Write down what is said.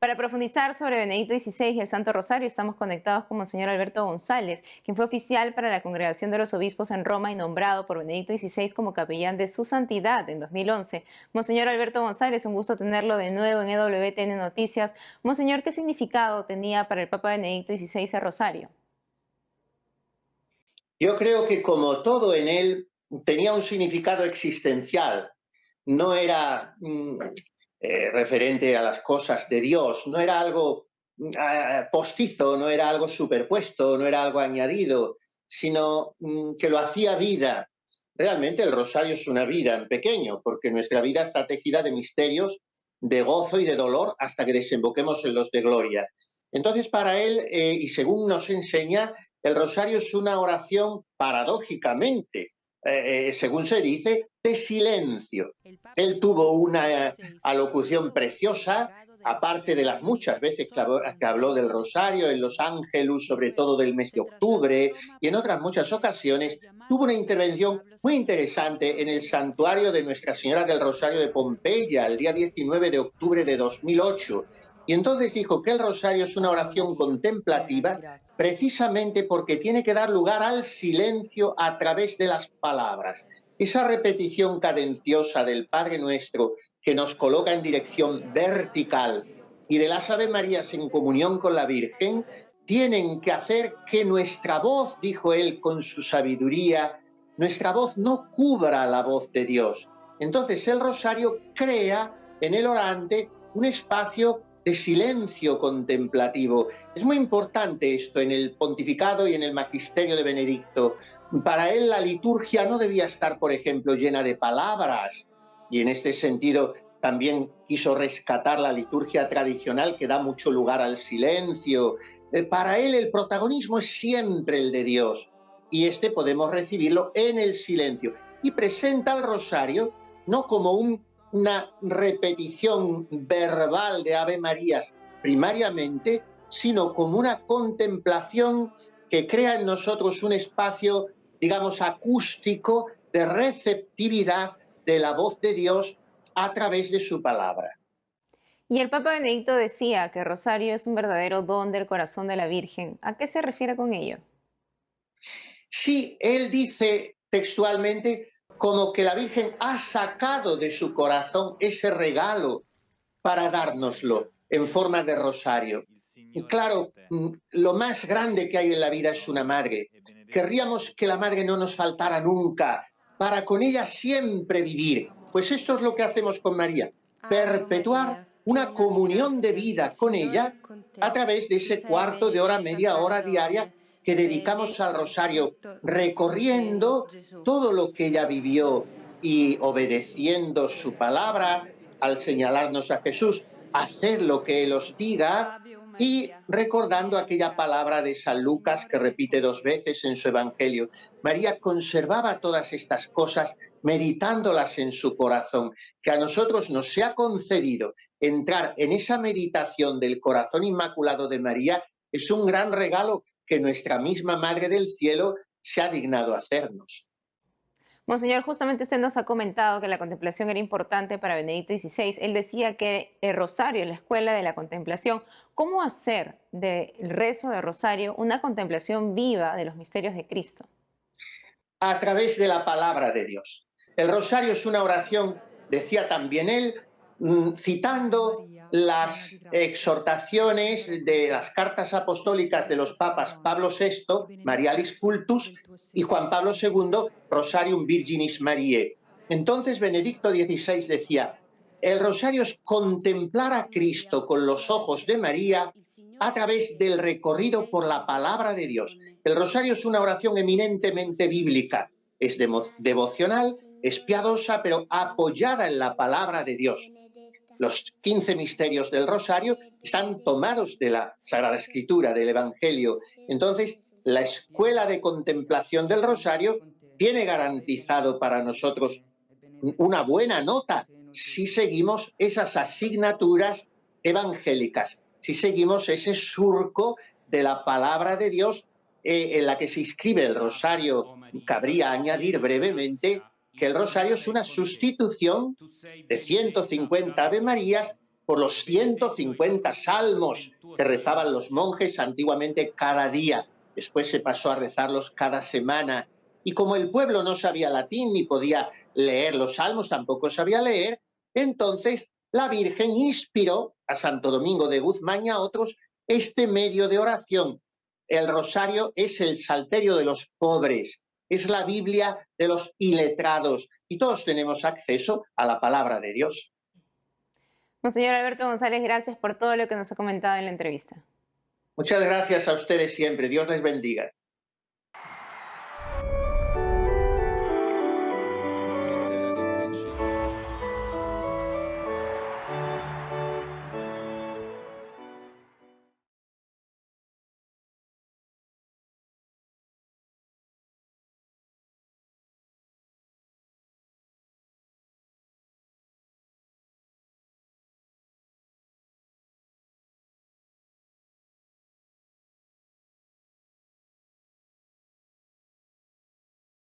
Para profundizar sobre Benedicto XVI y el Santo Rosario, estamos conectados con Monseñor Alberto González, quien fue oficial para la Congregación de los Obispos en Roma y nombrado por Benedicto XVI como capellán de su santidad en 2011. Monseñor Alberto González, un gusto tenerlo de nuevo en EWTN Noticias. Monseñor, ¿qué significado tenía para el Papa Benedicto XVI el Rosario? Yo creo que como todo en él tenía un significado existencial. No era referente a las cosas de Dios, no era algo postizo, no era algo superpuesto, no era algo añadido, sino que lo hacía vida. Realmente el rosario es una vida en pequeño, porque nuestra vida está tejida de misterios, de gozo y de dolor hasta que desemboquemos en los de gloria. Entonces, para él, y según nos enseña, el rosario es una oración paradójicamente, según se dice, de silencio. Él tuvo una alocución preciosa, aparte de las muchas veces que habló del rosario, en los Ángelus, sobre todo del mes de octubre, y en otras muchas ocasiones, tuvo una intervención muy interesante en el santuario de Nuestra Señora del Rosario de Pompeya, el día 19 de octubre de 2008. Y entonces dijo que el rosario es una oración contemplativa precisamente porque tiene que dar lugar al silencio a través de las palabras. Esa repetición cadenciosa del Padre Nuestro que nos coloca en dirección vertical y de las Ave Marías en comunión con la Virgen, tienen que hacer que nuestra voz, dijo él con su sabiduría, nuestra voz no cubra la voz de Dios. Entonces el rosario crea en el orante un espacio de silencio contemplativo. Es muy importante esto en el pontificado y en el magisterio de Benedicto. Para él la liturgia no debía estar, por ejemplo, llena de palabras, y en este sentido también quiso rescatar la liturgia tradicional que da mucho lugar al silencio. Para él el protagonismo es siempre el de Dios, y este podemos recibirlo en el silencio. Y presenta el rosario no como una repetición verbal de Ave Marías primariamente, sino como una contemplación que crea en nosotros un espacio, digamos, acústico de receptividad de la voz de Dios a través de su palabra. Y el Papa Benedicto decía que el Rosario es un verdadero don del corazón de la Virgen. ¿A qué se refiere con ello? Sí, él dice textualmente como que la Virgen ha sacado de su corazón ese regalo para dárnoslo en forma de rosario. Y claro, lo más grande que hay en la vida es una madre. Querríamos que la madre no nos faltara nunca, para con ella siempre vivir. Pues esto es lo que hacemos con María, perpetuar una comunión de vida con ella a través de ese cuarto de hora, media hora diaria que dedicamos al rosario, recorriendo todo lo que ella vivió y obedeciendo su palabra al señalarnos a Jesús, hacer lo que Él os diga, y recordando aquella palabra de San Lucas que repite 2 veces en su Evangelio. María conservaba todas estas cosas meditándolas en su corazón, que a nosotros nos se ha concedido entrar en esa meditación del corazón inmaculado de María. Es un gran regalo que nuestra misma Madre del Cielo se ha dignado hacernos. Monseñor, justamente usted nos ha comentado que la contemplación era importante para Benedicto XVI. Él decía que el rosario es la escuela de la contemplación. ¿Cómo hacer del rezo del rosario una contemplación viva de los misterios de Cristo? A través de la palabra de Dios. El rosario es una oración, decía también él, citando las exhortaciones de las cartas apostólicas de los papas Pablo VI, Marialis Cultus, y Juan Pablo II, Rosarium Virginis Mariae. Entonces Benedicto XVI decía, el rosario es contemplar a Cristo con los ojos de María a través del recorrido por la palabra de Dios. El rosario es una oración eminentemente bíblica, es devocional, es piadosa, pero apoyada en la palabra de Dios. Los 15 misterios del rosario están tomados de la Sagrada Escritura, del Evangelio. Entonces, la escuela de contemplación del rosario tiene garantizado para nosotros una buena nota si seguimos esas asignaturas evangélicas, si seguimos ese surco de la palabra de Dios en la que se inscribe el rosario. Cabría añadir brevemente que el rosario es una sustitución de 150 Ave Marías por los 150 salmos que rezaban los monjes antiguamente cada día. Después se pasó a rezarlos cada semana. Y como el pueblo no sabía latín ni podía leer los salmos, tampoco sabía leer, entonces la Virgen inspiró a Santo Domingo de Guzmán y a otros este medio de oración. El rosario es el salterio de los pobres, es la Biblia de los iletrados y todos tenemos acceso a la palabra de Dios. Monseñor Alberto González, gracias por todo lo que nos ha comentado en la entrevista. Muchas gracias a ustedes siempre. Dios les bendiga.